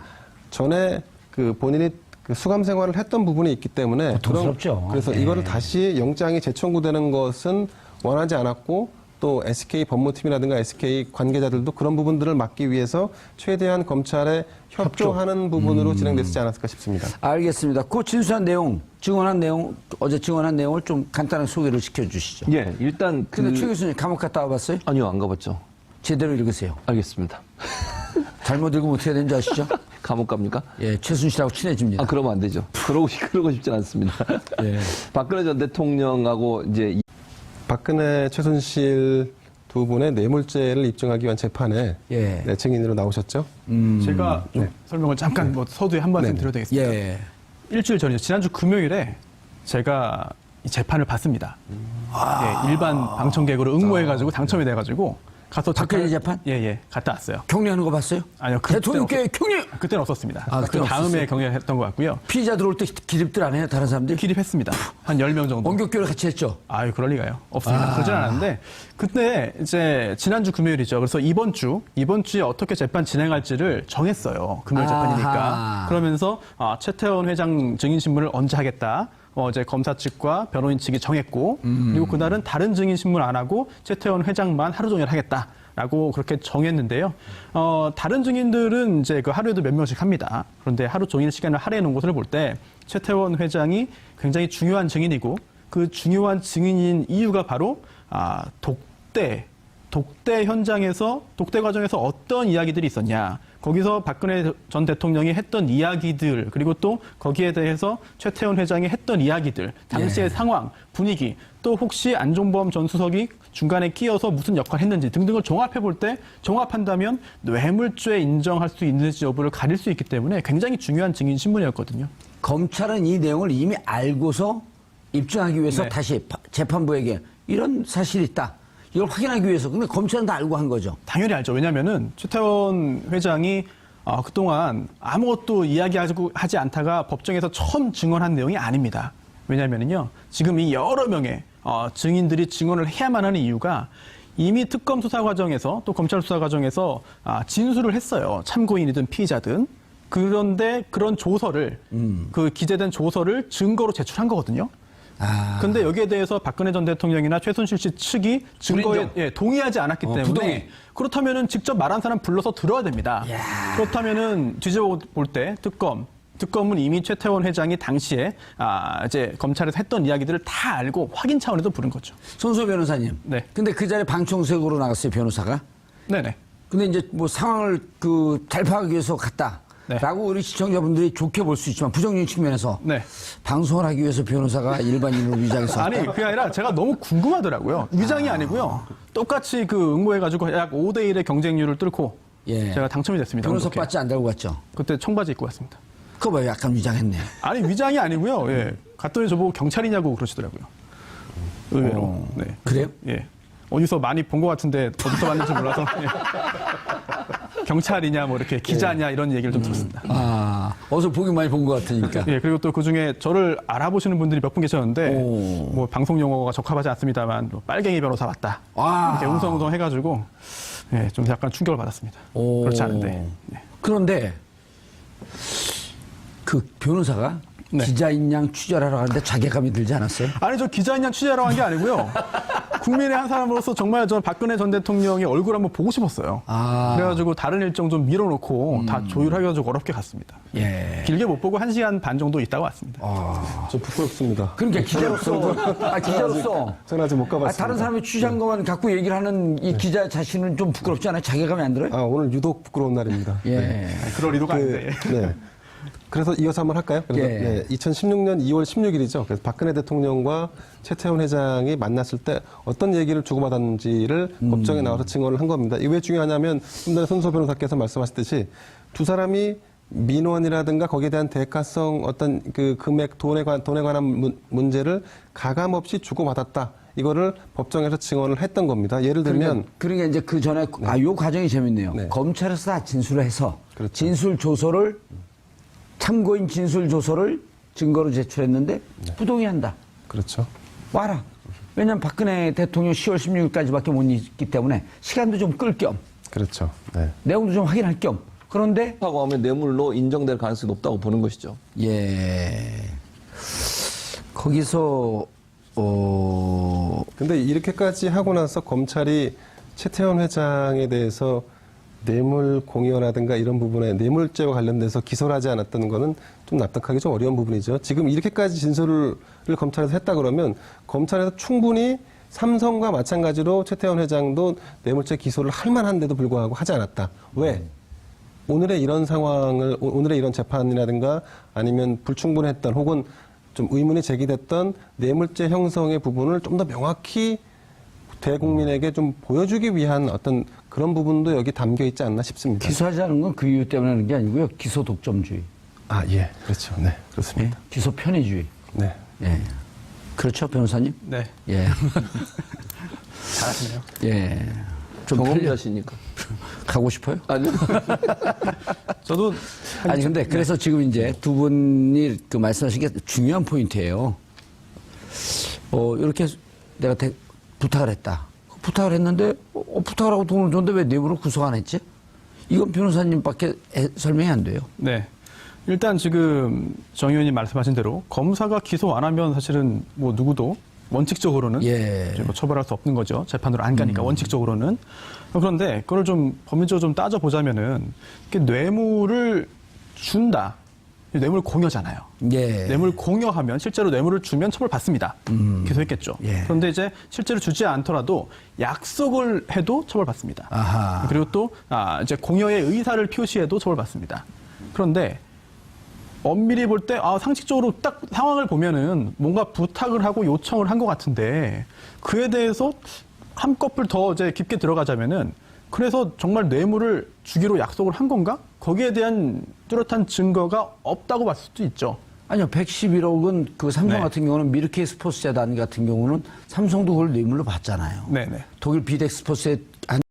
전에 그 본인이 그 수감 생활을 했던 부분이 있기 때문에 고통스럽죠. 그래서 네. 이거를 다시 영장이 재청구되는 것은 원하지 않았고 또 SK 법무팀이라든가 SK 관계자들도 그런 부분들을 막기 위해서 최대한 검찰에 협조하는 부분으로 진행됐지 않았을까 싶습니다. 알겠습니다. 그 진술한 내용, 증언한 내용, 어제 증언한 내용을 좀 간단하게 소개를 시켜주시죠. 예, 일단 근데 최 교수님 감옥 갔다 와봤어요? 아니요, 안 가봤죠. 제대로 읽으세요. 알겠습니다. 잘못 읽으면 어떻게 되는지 아시죠? 감옥 갑니까? 예, 최순실하고 친해집니다. 아, 그러면 안 되죠. 그러고 싶진 않습니다. 예. 박근혜 전 대통령하고 이제 박근혜, 최순실 두 분의 뇌물죄를 입증하기 위한 재판에 예. 네, 증인으로 나오셨죠. 제가 좀 설명을 잠깐 뭐 서두에 한 말씀 네. 드려도 되겠습니까? 예. 일주일 전이죠. 지난주 금요일에 제가 이 재판을 봤습니다. 예, 일반 방청객으로 응모해가지고 당첨이 돼가지고 가서 박근혜 재판? 예예 갔다 왔어요. 격리하는 거 봤어요? 아니요, 대통령께 격리! 그때는 없었습니다. 아, 그 그때는 다음에 없었어요? 경영했던 것 같고요. 피의자 들어올 때 기립들 안 해요? 다른 사람들이? 기립했습니다. 한 10명 정도. 원격교를 같이 했죠? 아유, 그럴 리가요. 없습니다. 그러진 않았는데, 그때 이제 지난주 금요일이죠. 그래서 이번 주에 어떻게 재판 진행할지를 정했어요. 금요일 재판이니까. 아하. 그러면서 최태원 회장 증인 신문을 언제 하겠다. 이제 검사 측과 변호인 측이 정했고, 그리고 그날은 다른 증인 신문 안 하고 최태원 회장만 하루 종일 하겠다. 라고 그렇게 정했는데요. 다른 증인들은 이제 그 하루에도 몇 명씩 합니다. 그런데 하루 종일 시간을 할애해 놓은 것을 볼 때 최태원 회장이 굉장히 중요한 증인이고 그 중요한 증인인 이유가 바로 독대 현장에서 독대 과정에서 어떤 이야기들이 있었냐. 거기서 박근혜 전 대통령이 했던 이야기들 그리고 또 거기에 대해서 최태원 회장이 했던 이야기들 당시의 상황, 분위기 또 혹시 안종범 전 수석이 중간에 끼어서 무슨 역할을 했는지 등등을 종합해 볼 때 종합한다면 뇌물죄 인정할 수 있는지 여부를 가릴 수 있기 때문에 굉장히 중요한 증인 신문이었거든요. 검찰은 이 내용을 이미 알고서 입증하기 위해서 네. 다시 재판부에게 이런 사실이 있다. 이걸 확인하기 위해서. 근데 검찰은 다 알고 한 거죠. 당연히 알죠. 왜냐하면은 최태원 회장이 그동안 아무것도 이야기하지 않다가 법정에서 처음 증언한 내용이 아닙니다. 왜냐하면요, 지금 이 여러 명의 증인들이 증언을 해야만 하는 이유가 이미 특검 수사 과정에서 또 검찰 수사 과정에서 진술을 했어요. 참고인이든 피의자든. 그런데 그런 조서를 그 기재된 조서를 증거로 제출한 거거든요. 근데 여기에 대해서 박근혜 전 대통령이나 최순실 씨 측이 증거에 동의하지 않았기 때문에 부동의. 그렇다면은 직접 말한 사람 불러서 들어야 됩니다. 그렇다면은 뒤집어 볼 때 특검은 이미 최태원 회장이 당시에 이제 검찰에서 했던 이야기들을 다 알고 확인 차원에서 부른 거죠. 손소 변호사님. 네. 근데 그 자리에 방청석으로 나갔어요, 변호사가. 네네. 근데 이제 뭐 상황을 잘 파악하기 위해서 갔다. 네. 라고 우리 시청자분들이 좋게 볼 수 있지만 부정적인 측면에서 네. 방송을 하기 위해서 변호사가 일반인으로 위장해서 아니, 그게 아니라 제가 너무 궁금하더라고요. 위장이 아니고요. 똑같이 그 응모해가지고 약 5대1의 경쟁률을 뚫고 예. 제가 당첨이 됐습니다. 변호사 그렇게. 바지 안 달고 갔죠. 그때 청바지 입고 갔습니다. 그거 봐요, 약간 위장했네. 아니, 위장이 아니고요. 예. 갔더니 저보고 경찰이냐고 그러시더라고요. 의외로. 네. 그래요? 예. 어디서 많이 본 것 같은데 어디서 봤는지 몰라서 예. 경찰이냐 뭐 이렇게 기자냐 이런 얘기를 좀 들었습니다. 어서 보기 많이 본 것 같으니까. 예, 그리고 또 그중에 저를 알아보시는 분들이 몇 분 계셨는데 오. 뭐 방송 용어가 적합하지 않습니다만 뭐 빨갱이 변호사 맞다. 이렇게 웅성웅성 해가지고 예, 좀 약간 충격을 받았습니다. 오. 그렇지 않은데. 네. 그런데 그 변호사가 네. 기자인 양 취재하러 가는데 자괴감이 들지 않았어요? 아니, 저 기자인 양 취재하러 간 게 아니고요. 국민의 한 사람으로서 정말 저 박근혜 전 대통령의 얼굴 한번 보고 싶었어요. 그래가지고 다른 일정 좀 밀어놓고 다 조율해가지고 어렵게 갔습니다. 예. 길게 못 보고 1시간 반 정도 있다가 왔습니다. 좀 부끄럽습니다. 그러니까 기자로서 저는 아직 못 가봤습니다. 다른 사람이 취재한 것만 갖고 얘기를 하는 이 기자 자신은 좀 부끄럽지 않아요? 자괴감이 안 들어요? 오늘 유독 부끄러운 날입니다. 예. 네. 그럴 의도가 아닌데. 네. 그래서 이어서 한번 할까요? 그래서 예. 네, 2016년 2월 16일이죠. 그래서 박근혜 대통령과 최태원 회장이 만났을 때 어떤 얘기를 주고받았는지를 법정에 나와서 증언을 한 겁니다. 이게 왜 중요하냐면 좀 전에 손소 변호사께서 말씀하셨듯이 두 사람이 민원이라든가 거기에 대한 대가성 어떤 그 금액 돈에 관한 문제를 가감없이 주고받았다. 이거를 법정에서 증언을 했던 겁니다. 예를 들면 그러니까 이제 그 전에 요 과정이 재밌네요. 네. 검찰에서 다 진술을 해서 그렇죠. 진술 조서를 참고인 진술 조서를 증거로 제출했는데 부동의한다. 그렇죠. 와라. 왜냐하면 박근혜 대통령 10월 16일까지밖에 못 있기 때문에 시간도 좀 끌 겸 그렇죠. 네. 내용도 좀 확인할 겸 그런데 하고 하면 뇌물로 인정될 가능성이 높다고 보는 것이죠. 예 거기서 근데 이렇게까지 하고 나서 검찰이 최태원 회장에 대해서 뇌물 공여라든가 이런 부분에 뇌물죄와 관련돼서 기소를 하지 않았다는 거는 좀 납득하기 좀 어려운 부분이죠. 지금 이렇게까지 진술을 검찰에서 했다 그러면 검찰에서 충분히 삼성과 마찬가지로 최태원 회장도 뇌물죄 기소를 할 만한데도 불구하고 하지 않았다. 왜? 오늘의 이런 상황을, 오늘의 이런 재판이라든가 아니면 불충분했던 혹은 좀 의문이 제기됐던 뇌물죄 형성의 부분을 좀 더 명확히 대국민에게 좀 보여주기 위한 어떤 그런 부분도 여기 담겨 있지 않나 싶습니다. 기소하지 않은 건 그 이유 때문에 하는 게 아니고요. 기소 독점주의, 아, 예. 그렇죠. 네. 그렇습니다. 기소 편의주의. 네. 예. 그렇죠, 변호사님? 네. 예. 잘하시네요. 예. 좀 편리 경험자시니까. 가고 싶어요? 아니요. 저도 아니 근데 그래서 지금 이제 두 분이 그 말씀하신 게 중요한 포인트예요. 이렇게 내가 부탁을 했다. 부탁을 했는데 부탁을 하고 돈을 줬는데 왜 뇌물을 구속 안 했지? 이건 변호사님밖에 설명이 안 돼요. 네. 일단 지금 정 의원님 말씀하신 대로 검사가 기소 안 하면 사실은 뭐 누구도 원칙적으로는 예. 뭐 처벌할 수 없는 거죠. 재판으로 안 가니까 원칙적으로는. 그런데 그걸 좀 법률적으로 좀 따져보자면은 이게 뇌물을 준다. 뇌물 공여잖아요. 예. 뇌물 공여하면 실제로 뇌물을 주면 처벌받습니다. 기소했겠죠. 예. 그런데 이제 실제로 주지 않더라도 약속을 해도 처벌받습니다. 아하. 그리고 또 이제 공여의 의사를 표시해도 처벌받습니다. 그런데 엄밀히 볼 때 상식적으로 딱 상황을 보면은 뭔가 부탁을 하고 요청을 한 것 같은데 그에 대해서 한꺼풀 더 이제 깊게 들어가자면은 그래서 정말 뇌물을 주기로 약속을 한 건가? 거기에 대한 뚜렷한 증거가 없다고 봤을 수도 있죠. 아니요, 111억은 그 삼성 네. 같은 경우는 미르케이 스포츠 재단 같은 경우는 삼성도 그걸 뇌물로 받잖아요. 네네. 독일 비덱 스포츠에